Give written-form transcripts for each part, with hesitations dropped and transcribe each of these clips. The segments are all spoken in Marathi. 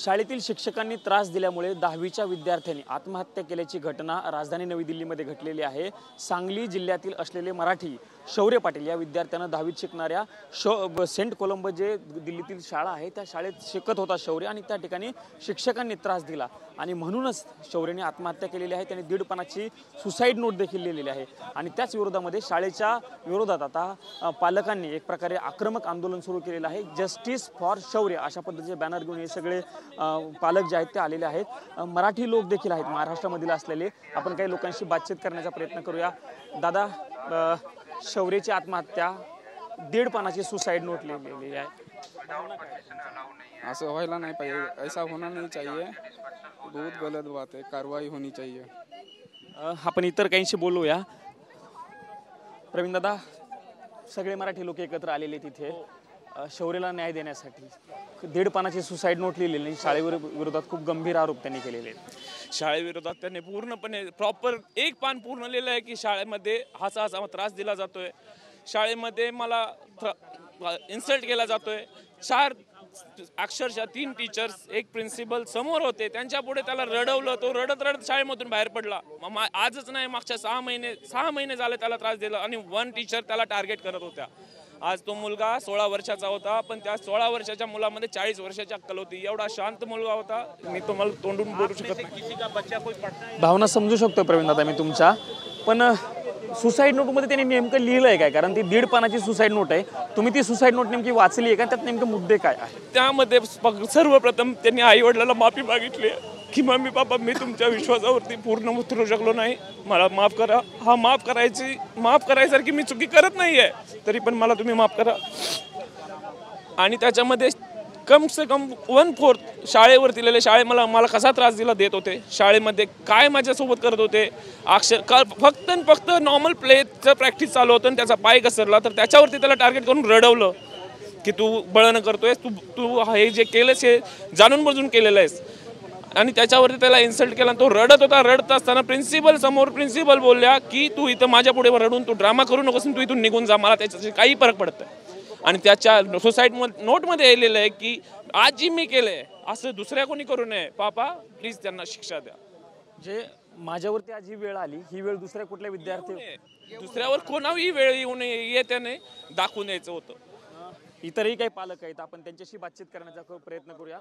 शाळेतील शिक्षकांनी त्रास दिल्यामुळे 10वीच्या विद्यार्थ्यांनी आत्महत्या केल्याची घटना राजधानी नवी दिल्लीमध्ये घडलेली आहे। सांगली जिल्ह्यातील असलेले मराठी शौर्य पाटील या विद्यार्थ्यानं 10वीत शिकणाऱ्या सेंट कोलंबो जे दिल्लीतील शाळा आहे त्या शाळेत शिकत होता शौर्य, आणि त्या ठिकाणी शिक्षकांनी त्रास दिला आणि म्हणूनच शौर्यने आत्महत्या केलेली आहे। त्याने 1.5 पानाची सुसाईड नोट देखील लिहिलेली आहे आणि त्याच विरोधामध्ये शाळेच्या विरोधात आता पालकांनी एक प्रकारे आक्रमक आंदोलन सुरू केलेलं आहे। जस्टिस फॉर शौर्य अशा पद्धतीचे बॅनर घेऊन हे सगळे पालक जे आहेत ते आलेले आहेत। मराठी लोक देखील आहेत महाराष्ट्रामधील असलेले। आपण काही लोकांशी बातचीत करण्याचा प्रयत्न करूया। दादा, शौर्याची आत्महत्या 1.5 पानाची सुसाइड नोट लिहिलेली आहे, ऐसा व्हायला नाही पाहिजे, ऐसा होना नहीं चाहिए, बहुत गलत बात है, कार्रवाई होनी चाहिए। आपण इतर काहींशी बोलूया। प्रवीण दादा, सगळे मराठी लोक एकत्र आलेले तिथे शौर्याला न्याय देण्यासाठी 1.5 पानाची सुसाइड नोट लिहिलेली, शाळेवर विरोधात खूप गंभीर आरोप त्यांनी केलेले आहेत। शाळेविरोधात त्यांनी पूर्णपणे प्रॉपर 1 पान पूर्ण लिहिलं आहे की शाळेमध्ये हाचा त्रास दिला जातोय, शाळेमध्ये मला इन्सल्ट केला जातोय। 4 अक्षरशः 3 टीचर्स, 1 प्रिन्सिपल समोर होते, त्यांच्या पुढे त्याला रडवलं, तो रडत रडत शाळेमधून बाहेर पडला। आजच नाही, मागच्या 6 महिने झाले त्याला त्रास दिला आणि 1 टीचर त्याला टार्गेट करत होत्या। आज तो मुलगा 16 वर्षाचा होता, पण त्या 16 वर्षाच्या मुलामध्ये 40 वर्षाची अक्कल होती। एवढा शांत मुलगा होता, मी तुम्हाला तोंडून बोलू शकत नाही। भावना समजू शकतो प्रवीण दादा मी तुमच्या, पण सुसाइड नोटमध्ये त्यांनी नेमकं लिहिलंय काय? कारण ती 1.5 पानाची सुसाइड नोट आहे, तुम्ही ती सुसाइड नोट नेमकी वाचली आहे का? त्यात नेमके मुद्दे काय आहे? त्यामध्ये सर्वप्रथम त्यांनी आई वडिलांना माफी मागितली की मम्मी पापा, मी तुमच्या विश्वासावरती पूर्ण उतरू शकलो नाही, मला माफ करा। हा माफ करायसारखी मी चुकी करत नाहीये, तरी पण मला तुम्ही माफ करा। आणि त्याच्यामध्ये कम से कम 1/4 शाळेवर दिलेले, मला कसा त्रास दिला देत होते, शाळेमध्ये काय माझ्यासोबत करत होते, फक्त नॉर्मल प्लेचं प्रॅक्टिस चालू होतं आणि त्याचा पाय घसरला तर त्याच्यावरती त्याला टार्गेट करून रडवलं की तू बळण करतोयस, तू हे जे केलंस हे जाणून बुजून केलेलं आहेस। आणि त्याच्यावरती त्याला इन्सल्ट केला, तो रडत होता। रडत असताना प्रिन्सिपल बोलल्या की तू इथं माझ्या पुढे रडून तू ड्रामा करू नकोस, तू इथून निघून जा, मला त्याच्याशी काही फरक पडत नाही। आणि त्याच्या सुसाइड नोटमध्ये लिहिलेलं आहे की आजी मी केलंय, असं दुसऱ्या कोणी करू नये, पापा प्लीज त्यांना शिक्षा द्या। जे माझ्यावरती आज ही वेळ आली, ही वेळ दुसऱ्या कुठल्या विद्यार्थी दुसऱ्यावर कोणाही वेळ येऊ नये त्याने दाखवून यायचं होतं। इतरही काही पालक आहेत, आपण त्यांच्याशी बातचीत करण्याचा प्रयत्न करूया।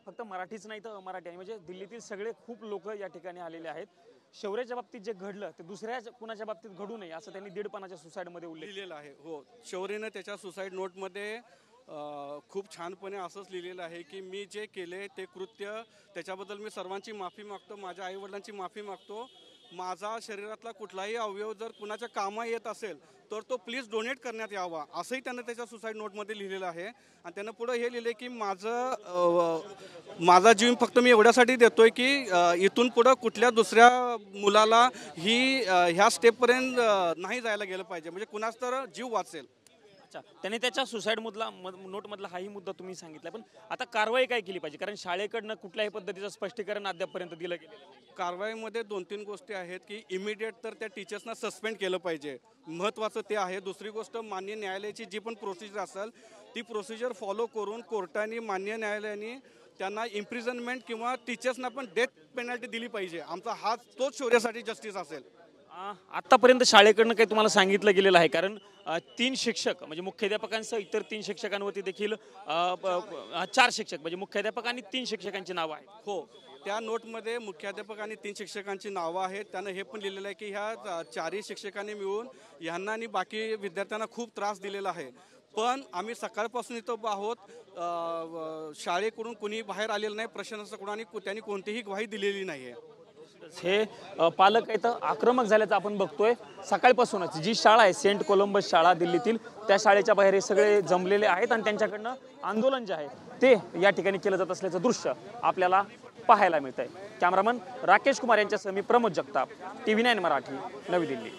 फक्त मराठीच नाही तर अमराठी म्हणजे दिल्लीतील सगळे खूप लोक या ठिकाणी आलेले आहेत। शौर्याच्या बाबतीत जे घडलं ते दुसऱ्या कुणाच्या बाबतीत घडू नये असं त्यांनी 1.5 पानाच्या सुसाइड मध्ये उल्लेख लिहिलेला आहे। हो, शौर्यने त्याच्या सुसाइड नोटमध्ये खूप छानपणे असंच लिहिलेलं आहे की मी जे केले ते कृत्य, त्याच्याबद्दल मी सर्वांची माफी मागतो, माझ्या आईवडिलांची माफी मागतो। माझा शरीरातला कुठलाही अवयव जर कुणाच्या कामा येत असेल तर तो प्लीज डोनेट करण्यात यावा, असंही त्यानं त्याच्या सुसाइड नोटमध्ये लिहिलेलं आहे। आणि त्यानं पुढे हे लिहिले की माझा जीव फक्त मी एवढ्यासाठी देतोय की इथून पुढं कुठल्या दुसऱ्या मुलाला ह्या स्टेपपर्यंत नाही जायला गेलं पाहिजे, म्हणजे कुणाच तर जीव वाचेल। त्यांनी त्याच्या सुसाइड नोटमधला हाही मुद्दा तुम्ही सांगितला, पण आता कारवाई काय केली पाहिजे? कारण शाळेकडनं कुठल्याही पद्धतीचं स्पष्टीकरण अद्यापपर्यंत दिलं गेलं। कारवाईमध्ये 2-3 गोष्टी आहेत की इमिडिएट तर त्या टीचर्सना सस्पेंड केलं पाहिजे, महत्त्वाचं ते आहे। दुसरी गोष्ट, मान्य न्यायालयाची जी पण प्रोसिजर असेल ती प्रोसिजर फॉलो करून कोर्टाने, मान्य न्यायालयाने त्यांना इम्प्रिझनमेंट किंवा टीचर्सना पण डेथ पेनल्टी दिली पाहिजे। आमचा तोच शौर्यासाठी जस्टिस असेल। आतापर्यंत शाळेकडनं काही तुम्हाला सांगितलं गेलेलं आहे? कारण 3 शिक्षक म्हणजे मुख्याध्यापकांसह इतर 3 शिक्षकांवरती देखील 4 शिक्षक म्हणजे मुख्याध्यापक आणि 3 शिक्षकांची नावं आहेत। हो, त्या नोटमध्ये मुख्याध्यापक आणि 3 शिक्षकांची नावं आहेत। त्यानं हे पण लिहिलेलं आहे की ह्या 4ही शिक्षकांनी मिळून ह्यांना आणि बाकी विद्यार्थ्यांना खूप त्रास दिलेला आहे। पण आम्ही सकाळपासून इथं आहोत, शाळेकडून कुणी बाहेर आलेलं नाही, प्रशासनाकडून, आणि त्यांनी कोणतीही ग्वाही दिलेली नाही आहे। हे पालक आहेत आक्रमक झाल्याचं आपण बघतोय। सकाळपासूनच जी शाळा आहे सेंट कोलंबस शाळा दिल्लीतील, त्या शाळेच्या बाहेर हे सगळे जमलेले आहेत आणि त्यांच्याकडनं आंदोलन जे आहे ते या ठिकाणी केलं जात असल्याचं दृश्य आपल्याला पाहायला मिळत आहे। कॅमेरामन राकेश कुमार यांच्यासह मी प्रमोद जगताप, TV9 मराठी, नवी दिल्ली।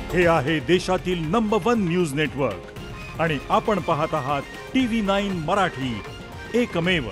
हे आहे देशातील नंबर 1 न्यूज नेटवर्क आणि आपण पाहत आहात TV9 मराठी, एकमेव।